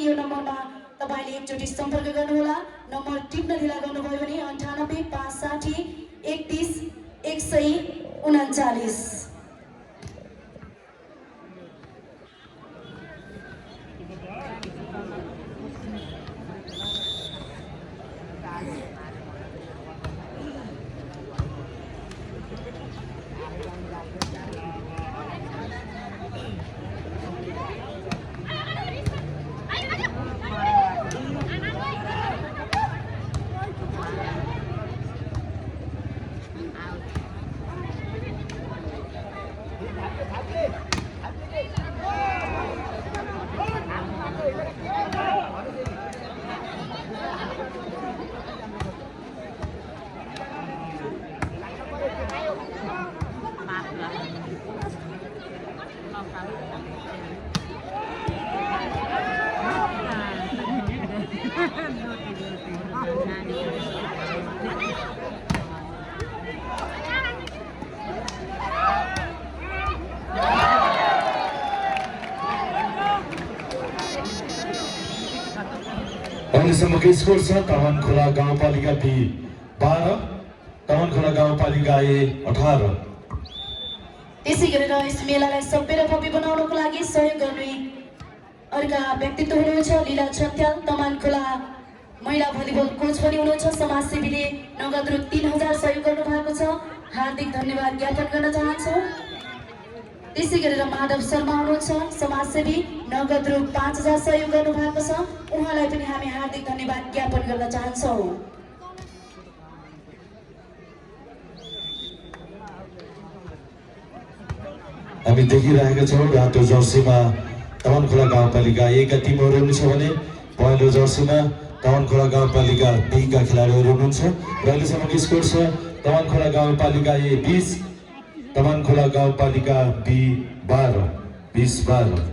यो नम्बरमा तपाईले एकचोटि सम्पर्क गर्नुहोला। नम्बर टिप्न ढिला गर्नुभयो भने 98 560 31 139। अहिलेसम्मको स्कोर छ तमनखोला गाउँपालिका बी 12, तमनखोला गाउँपालिका ए 18। त्यसै गरेर यस मेलालाई सभ्य र भव्य बनाउनको लागि सहयोग गर्ने अर्का व्यक्तित्व हुनुहुन्छ लीला छन्त्याल, तमनखोला महिला भलिबल कोच पनि हुनुहुन्छ। समाजसेवीले नगद रु 3000 सहयोग गर्नु भएको छ, हार्दिक धन्यवाद ज्ञापन गर्न चाहन्छु। त्यसै गरेर माधव शर्मा हुनुहुन्छ समाजसेवी, नगद रु 5000 सहयोग गर्नु भएको छ, उहाँलाई पनि हामी हार्दिक धन्यवाद ज्ञापन गर्न चाहन्छौँ। हामी देखिरहेका छौँ रातो जर्सीमा तमनखोला गाउँपालिका ए का टिमहरू हुनुहुन्छ भने पहेँलो जर्सीमा तमनखोला गाउँपालिका बी का खेलाडीहरू हुनुहुन्छ। र अहिलेसम्मको स्कोर छ तमनखोला गाउँपालिका ए 20, तमनखोला गाउँपालिका बी 12, 20-12।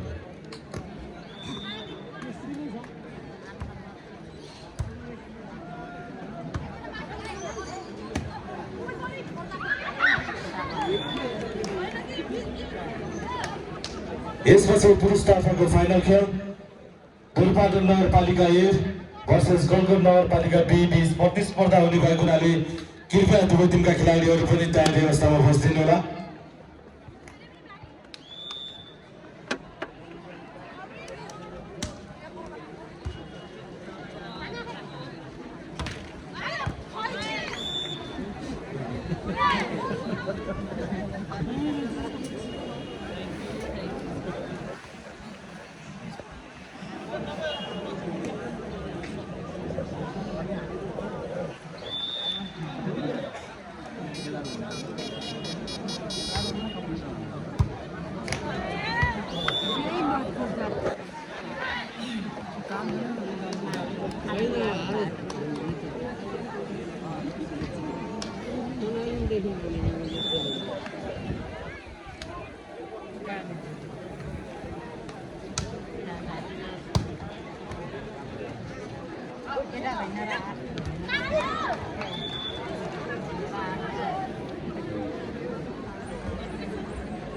यसपछि पुरुष तर्फको फाइनल खेल गोलपाटन नगरपालिका ए वर्सेस गलगोट नगरपालिका बी बीच 32 स्पर्धा हुने भएको हुनाले कृपया दुवै टिमका खेलाडीहरू पनि तयारी अवस्थामा बस्दिनु होला।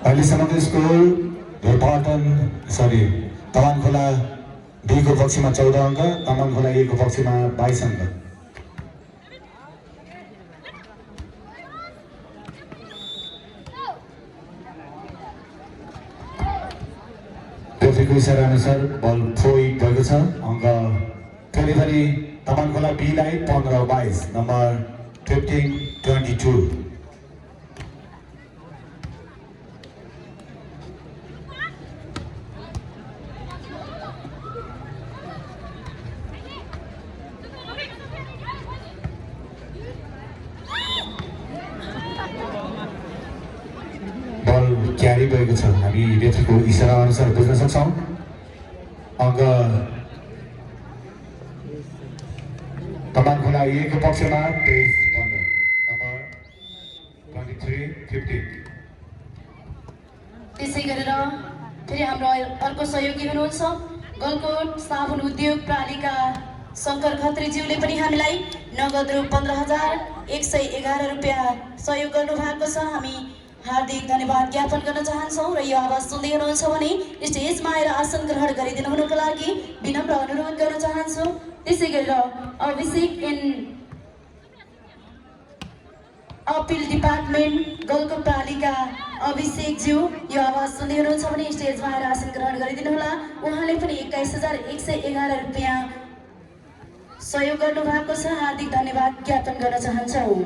अहिलेसम्मको स्कोर तमनखोला बी को पक्षमा 14 अङ्क, तमनखोला ए को पक्षमा 22 अङ्क। रेफ्रीको इसारा अनुसार बल थ्रो भएको छ। अङ्क फेरि पनि तमनखोला बी लाई 15-22, नम्बर 15-22। क्यारी भएको छ, हामी रेफ्रीको इसारा अनुसार बुझ्न सक्छौँ। अङ्क तमनखोला ए को पक्षमा 23-15, नम्बर 23-15। त्यसै गरेर फेरि हाम्रो अर्को सहयोगी हुनुहुन्छ गलकोट साबुन उद्योग प्रणालीका शङ्कर खत्रीज्यूले पनि हामीलाई नगद रु 15,111 रुपियाँ सहयोग गर्नु भएको छ। हामी हार्दिक धन्यवाद ज्ञापन गर्न चाहन्छौँ र यो आवाज सुन्दै हुनुहुन्छ भने स्टेजमा आएर आसन ग्रहण गरिदिनु हुनुको लागि विनम्र अनुरोध गर्न चाहन्छु। त्यसै गरेर अभिषेक इन अपिल डिपार्टमेन्ट गलकुटपालिका अभिषेकज्यू यो आवाज सुन्दै हुनुहुन्छ भने स्टेजमा आएर आसन ग्रहण गरिदिनु होला। उहाँले पनि 21,111 रुपियाँ सहयोग गर्नुभएको छ। हार्दिक धन्यवाद ज्ञापन गर्न चाहन्छौँ।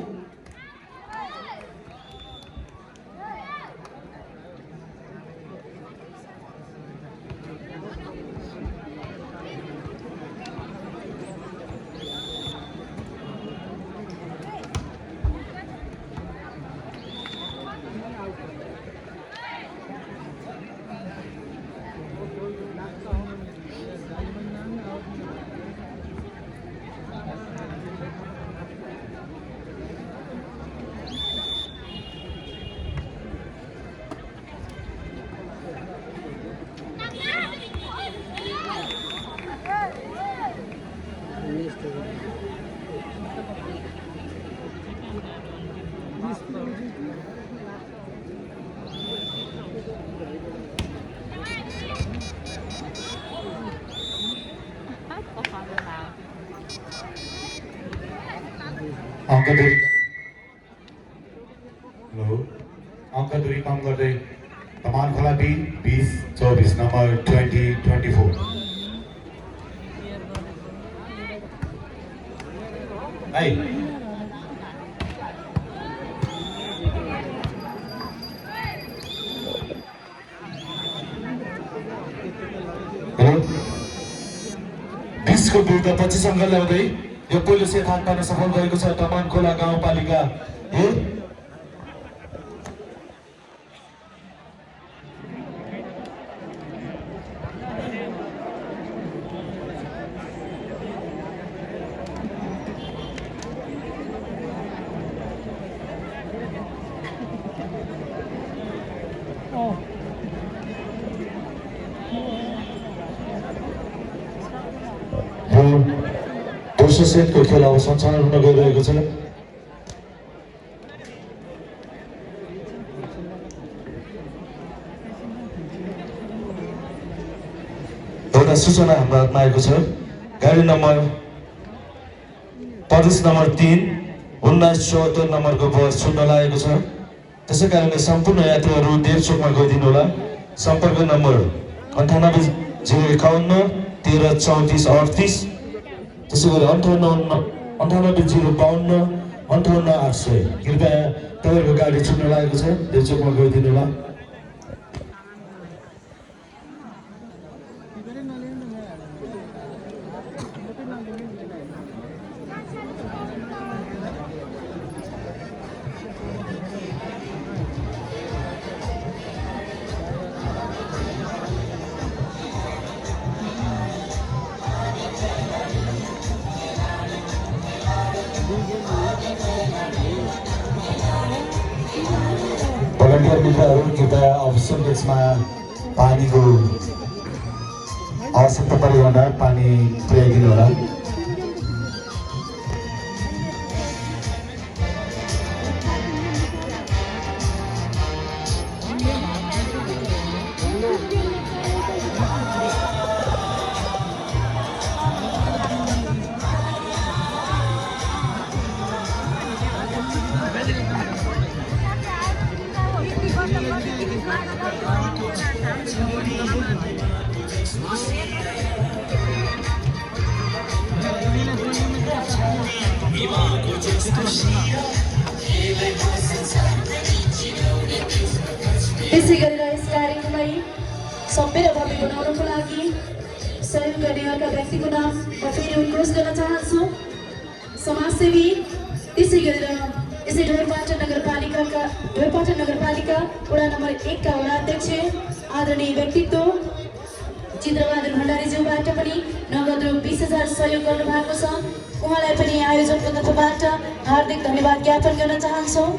अङ्कदुरी काम गर्दै तमान खोला बी 2024 नम्बर 2024 है को विरुद्ध 25 अङ्क ल्याउँदै यो पहिलो सेट हात पार्न सफल भएको छ तमान खोला गाउँपालिका हो। दोस्रो सेटको खेल अब सञ्चालन हुन गइरहेको छ। एउटा सूचना हाम्रो हातमा आएको छ। गाडी नम्बर प्रदेश नम्बर 3 1974 नम्बरको बस छुट्न लागेको छ। त्यसै कारणले सम्पूर्ण यात्रीहरू देवचोकमा गइदिनु होला। सम्पर्क नम्बर 98 051 13 34 38 त्यसै गरी 98 052 58 800। कृपया तपाईँहरूको गाडी छुट्न लागेको छ, देवचोकमा गइदिनु होला। भलन्टियर मित्रहरू कृपया अफिसियल डेस्कमा पानीको आवश्यकता पऱ्यो भने पानी पुर्याइदिनु होला। त्यसै गरेर यस कार्यक्रमलाई सभ्य र भव्य बनाउनको लागि सहयोग गर्ने अर्का व्यक्तिको नाम म फेरि उद्घोष गर्न चाहन्छु। समाजसेवी त्यसै गरेर यसै ढोरपाटन नगरपालिका वडा नम्बर 1 का वडा अध्यक्ष आदरणीय व्यक्तित्व चित्रबहादुर भण्डारीज्यूबाट पनि नगद रु 20,000 सहयोग गर्नुभएको छ। उहाँलाई पनि आयोजकको तर्फबाट हार्दिक धन्यवाद ज्ञापन गर्न चाहन्छौँ।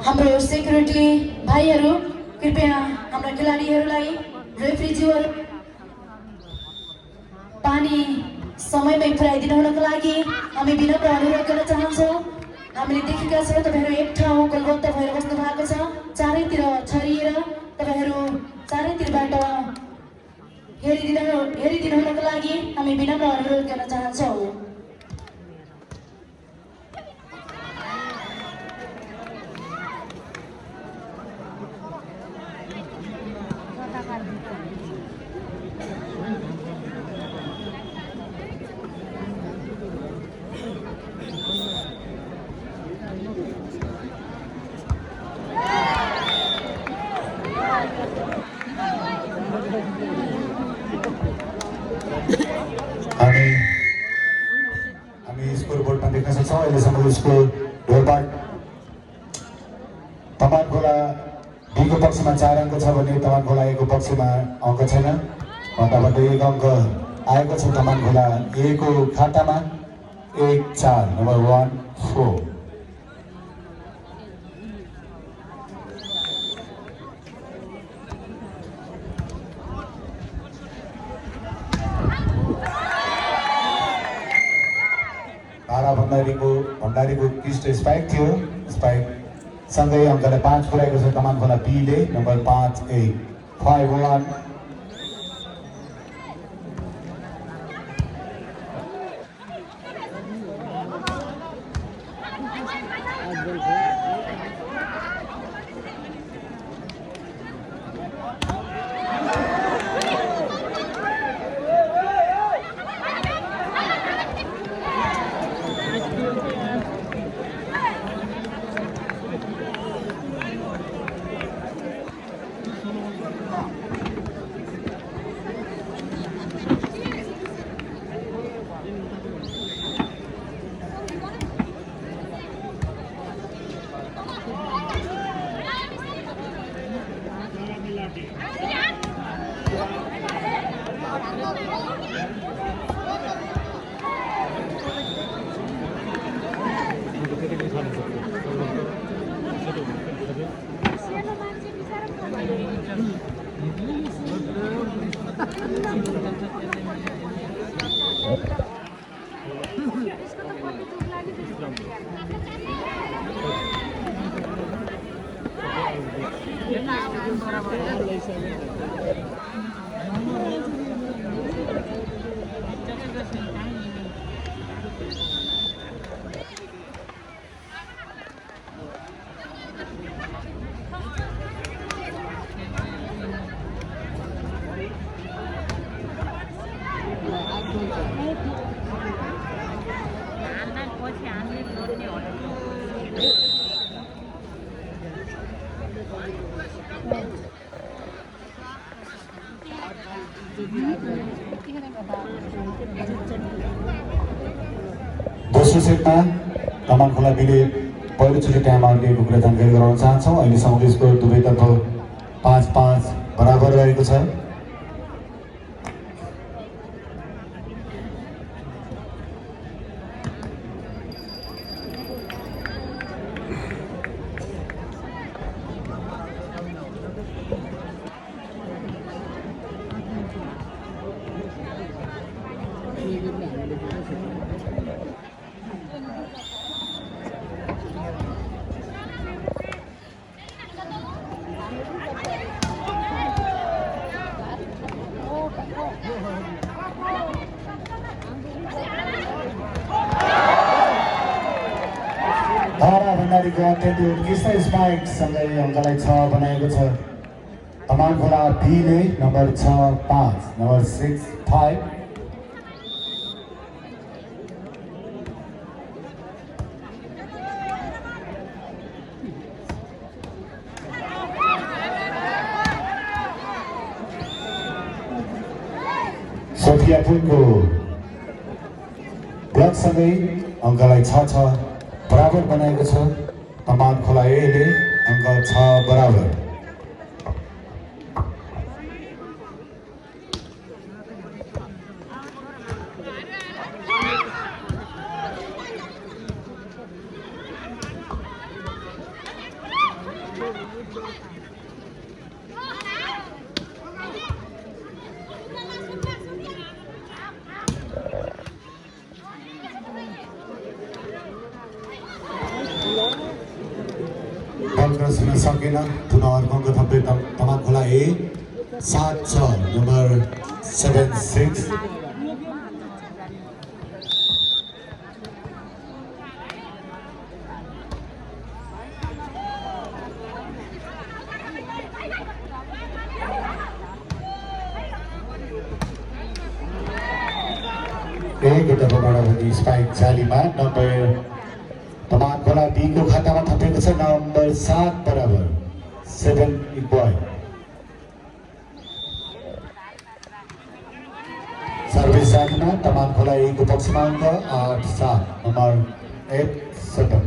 हाम्रो सेक्युरिटी भाइहरू कृपया हाम्रा खेलाडीहरूलाई रेफ्रिजिरेटर पानी समयमै पुर्याइदिनु हुनको लागि हामी विनम्र अनुरोध गर्न चाहन्छौँ। हामीले देखेका छौँ तपाईँहरू एक ठाउँ गोलबद्ध भएर बस्नु भएको छ, चारैतिर छरिएर तपाईँहरू चारैतिरबाट हेरिदिनु हुनको लागि हामी विनम्र अनुरोध गर्न चाहन्छौँ। हामी स्कोरबोर्डमा देख्न सक्छौँ अहिलेसम्मको स्कोर ढोलपाट तमानखोला बीको पक्षमा 4 अङ्क छ भने तमानखोला A को पक्षमा अङ्क छैन। भन्दाबाट 1 अङ्क आएको छ तमानखोला A को खातामा। 1-4 नम्बर 1-4। भण्डारीको क्रिस्ट स्पाइक थियो। स्पाइक सँगै अङ्कलाई 5 पुर्याएको छ तमानखोला बीले। नम्बर 5-8 5-1। दोस्रो सेटमा तमानखोला बीले पहिलोचोटि टाइम आउटले कुरा जानकारी गराउन चाहन्छौँ। अहिलेसम्मको स्कोर दुवैतर्फ 5-5 बराबर रहेको छ। भण्डारीको अत्यन्तै उत्कृष्ट स्पाइक सँगै अङ्कलाई 6 बनाएको छ तमानखोला बीले। Number 6-5 number 6-5। सोफिया पुनको ब्लकसँगै अङ्कलाई 6-6 बराबर बनाएको छ तमानखोला Aले। अङ्क 6 बराबर। चान्स हुन सकेन। पुनः अर्को अङ्क थप्दै तमान खोला ए 7-6 नम्बर 7-6 एक तर्फबाट भने स्पाइक जालीमा नम्बर तमान खोला बी को खातामा थपेको छ नम्बर 7 बराबर 7 इक्वल। सर्भिस जालीमा तमान खोला ए को पक्षमा अङ्क 8-7 नम्बर 8-7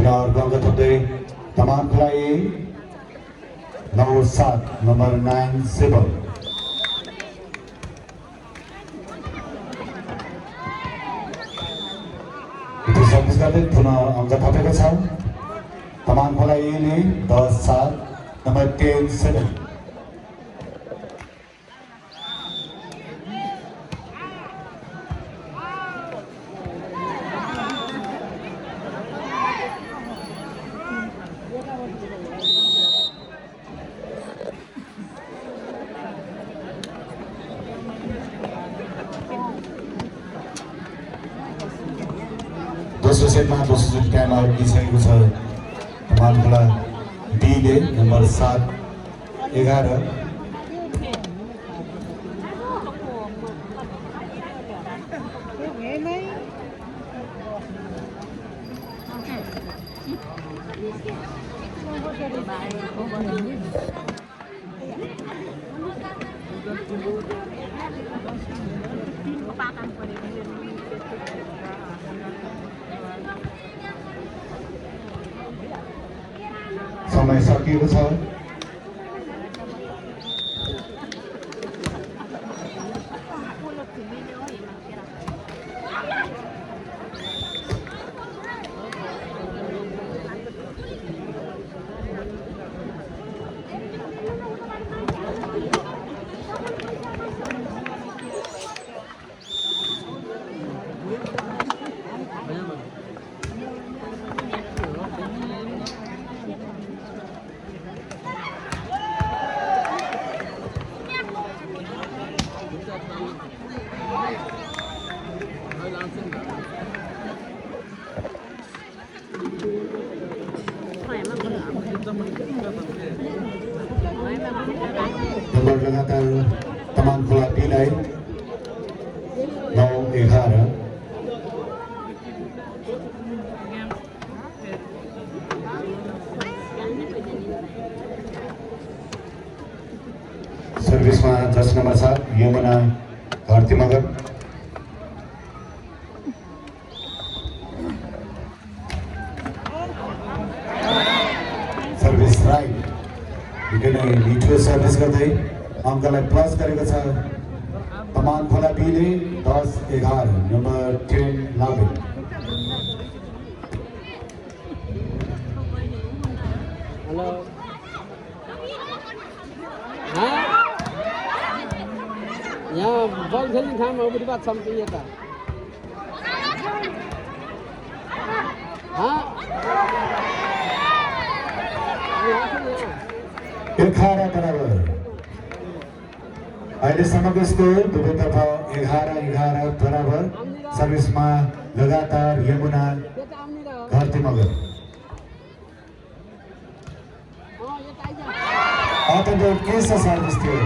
अर्को अङ्क थप्दै तमान खोला ए 9-7 नम्बर 9-7 सर्भिस गर्दै पुनः अङ्क थपेको छ तमान खोला ए ले 10-7 नम्बर 10-7 दोस्रो सेटमा दोस्रो टाइम आउट दिइसकेको छ तमान खोला बीले नम्बर 7-11 समय सकिएको छ। नम्बर लगातार तमान खोला बीलाई 9-11 सर्भिसमा 10 number 7 Yamuna Gharti Magar service right निकै नै मिठो सर्भिस गर्दै अङ्कलाई प्लस गरेको छ तमान खोला बीले 10-11 नम्बर 10 लाभे हेलो यहाँ बल खेल्ने ठाउँमा उब्री बात छ यता बराबर अहिलेसम्मको स्कोर दुवैतर्फ 11-11 बराबर सर्भिसमा लगातार यमुना घरती मगर अत्यन्त के छ सर्भिस थियो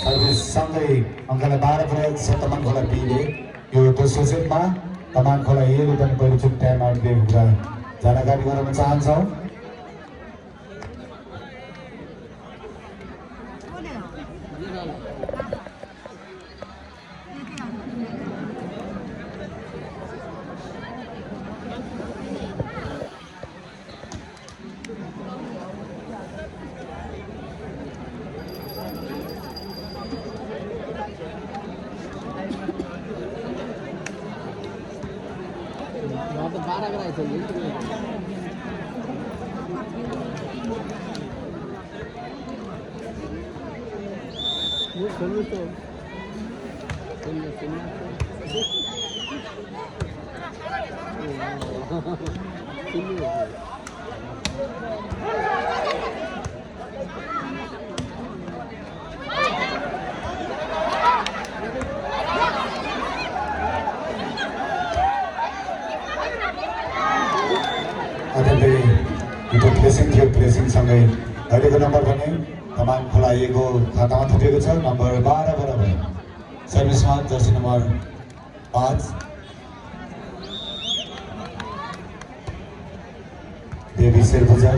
सर्भिस सँगै अङ्कलाई 12 प्रयोग छ तमान खोला बीले यो दोस्रो सेटमा तमान खोला एले पनि पहिलोचोटि टाइम आउट दिएको कुरा जानकारी गराउन चाहन्छौँ। तो 12 गराए थे वो सुनो तो अझै प्लेसिङ थियो प्लेसिङसँगै अहिलेको नम्बर भने तमाङ खोलाएको खातामा थपिएको छ नम्बर 12 बराबर सर्भिसमा जर्सी नम्बर 5 देवी शेरपुजा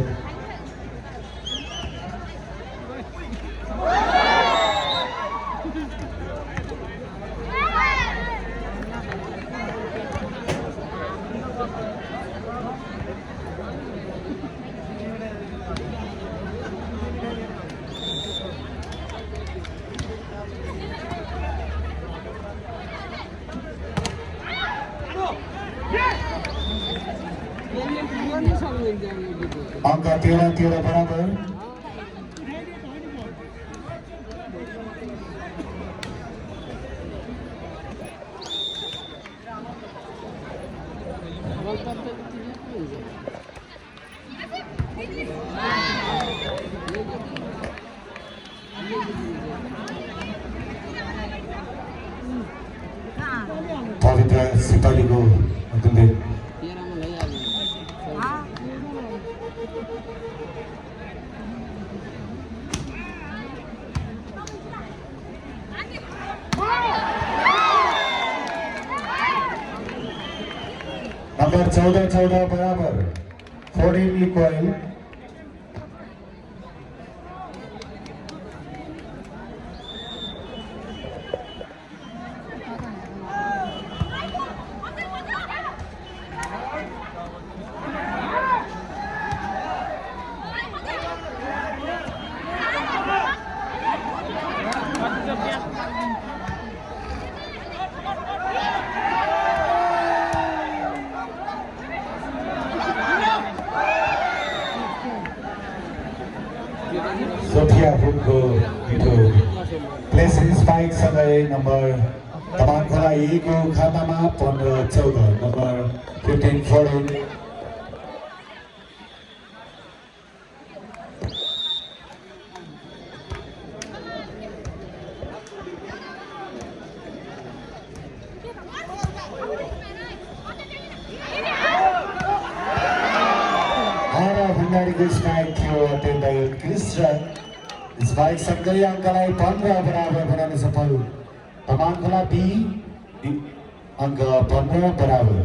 अंक 13 बराबर पवित्र सिपालीको अत्यन्तै नंबर 14 बराबर 14 इक्वल सोफिया फुटको मिठो प्लेस स्पाइक सँगै नम्बर तमाङ खोला को खातामा 15-14 नम्बर 15-14 को स्पाइक थियो अत्यन्तै उत्कृष्ट स्पाइक सँगै अङ्कलाई 15 बराबर बनाउन सफल तमाङ खोला बी अङ्क 15 बराबर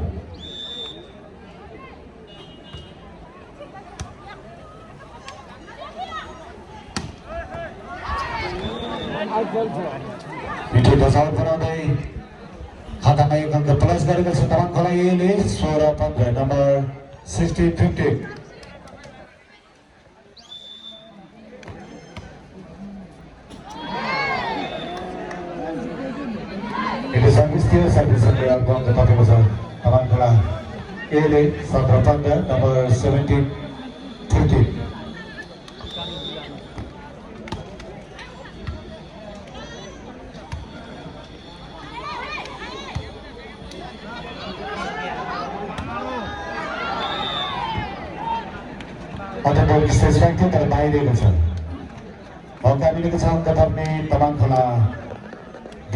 मिठो बचाउ बनाउँदै खातामा 1 अङ्क प्लस गरेको छ तमाङ खोला ले 16-15 नम्बर 16-15 सर्भिस थियो सर्भिसले अर्को अङ्क तपाईँको छ तमाङ खोला ले 17-15 नम्बर 17-15 अन्तको स्टेज ब्याक थियो तर बाहिरिएको छ मौका मिलेको छ अङ्क थप्ने तमाङ खोला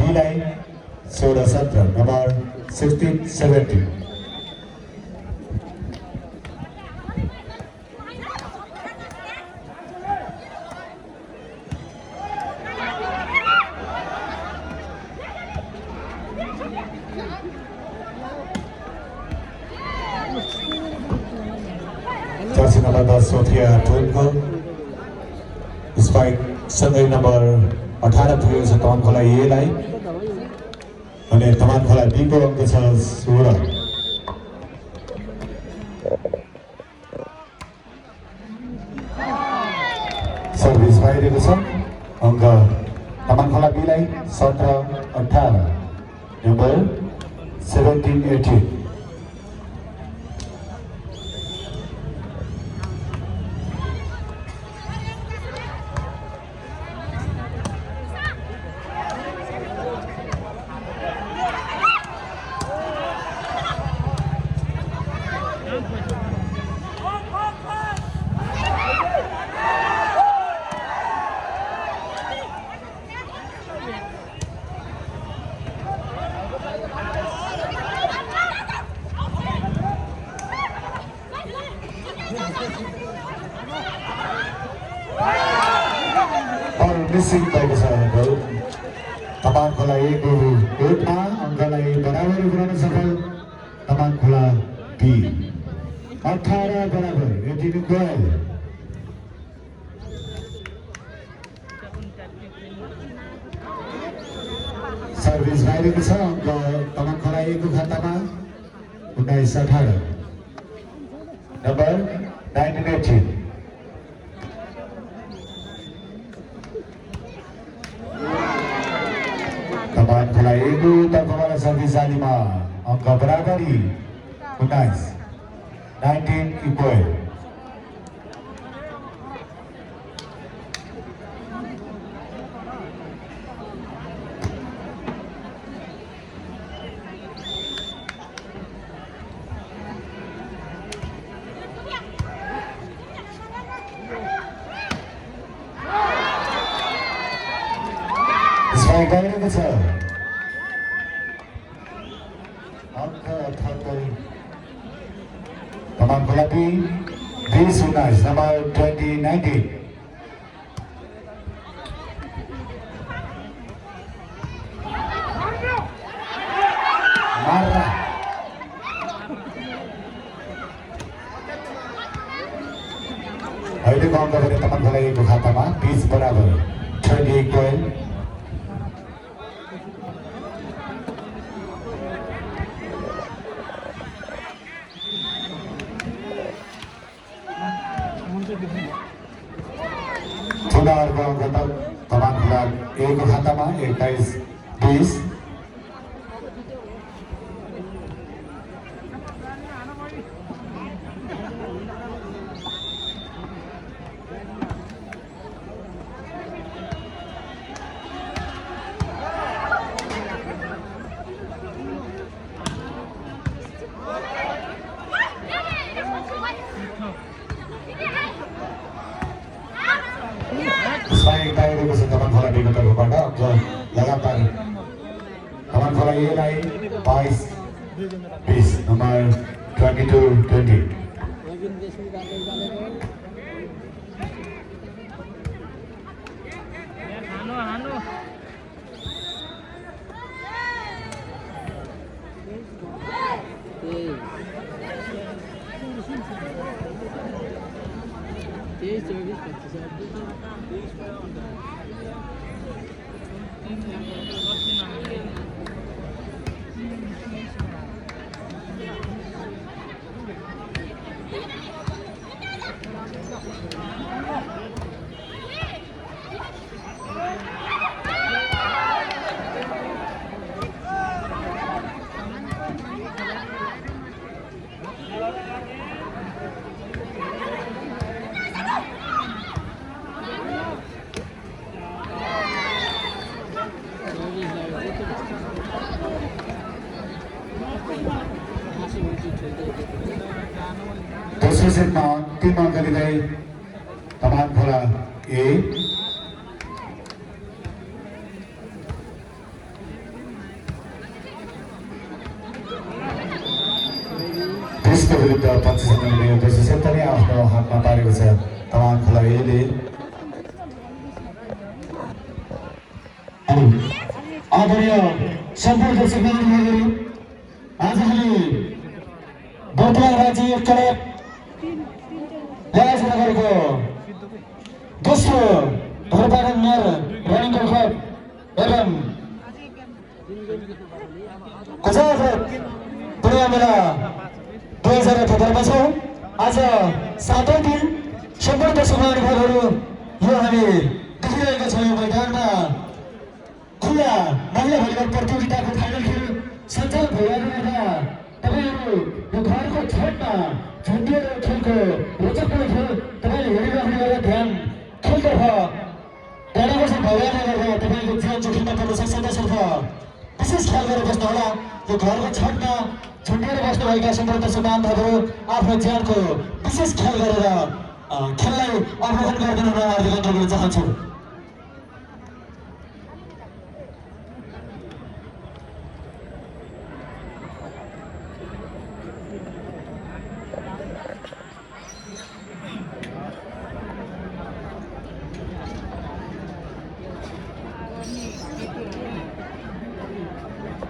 बीलाई 16-17 नम्बर 16-17 जर्सी नम्बर 10 सोफिया टोनको स्पाइक सँगै नम्बर 18 पुगेको छ तमाङ खोला लाई अनि तमाङ खोला बीको अङ्क छ 16 सर्भिस बाहिरिएको छ अङ्क तमाङ खोला बीलाई 17-18 नम्बर 17-18 मिसिङ भएको छ गोल तमान खोला 1-1 मा अङ्कलाई बराबर गराउन सफल तमान खोला बी 18 बराबर 18 गोल सर्भिस बाहिरको छ अङ्क तमान खोला 1 को खातामा 19-18 नम्बर 19-18 तमान खोला 1 को तर्फबाट सर्भिस जालीमा अङ्क बराबरी 19 इक्वल गएको छ अङ्क थप्दै तमान खोला बी 20-19 नम्बर 20-19 मार्रा अहिलेको अङ्क भने तमान खोला 1 को खातामा 20 बराबर 20 इक्वल चुनावहरूको अङ्क तमान खोला 1 को खातामा 21-20 बाहिरको छ तमान खोला बीको तर्फबाट अङ्क लगातार तमान खोला एलाई 22-20 नम्बर 22-20 दोस्रो सेटमा अन्तिम अङ्क लिँदै तमान खोला ए त्यसको विरुद्ध 25 रनले दोस्रो सेट पनि आफ्नो हातमा पारेको छ तमान खोला एले आदरणीय सम्पूर्ण दर्शक महानुभावहरू आजभोलि बोतला राज्य क्लब राजनगरको दोस्रो धोरपाटन नर रनिङ क्लब एवं कोचाफत पूर्व मेला 2018 छौँ आज 7औं दिन सम्पूर्ण दर्शक महानुभावहरू यो हामी देखिरहेका छौँ यो मैदानमा खुला महिला भलिबल प्रतियोगिताको फाइनल खेल सञ्चालन भइरहेको हुँदा तपाईहरु यो घरको छतमा झुन्डिएर खेलको रोचकपूर्ण खेल तपाईले हेरिराख्नु होला ध्यान खेलतर्फ ध्यानकर्षण भइरहेको गर्दा तपाईको जीवन जोखिममा पर्न सक्छ त्यसर्थ विशेष ख्याल गरेर बस्नु होला यो घरको छतमा झुन्डिएर बस्नुभएका सम्पूर्ण दर्शक महानुभावहरू आफ्नो ज्यानको विशेष ख्याल गरेर खेललाई अवलोकन गरिदिनु म हार्दिक अनुरोध गर्न चाहन्छु।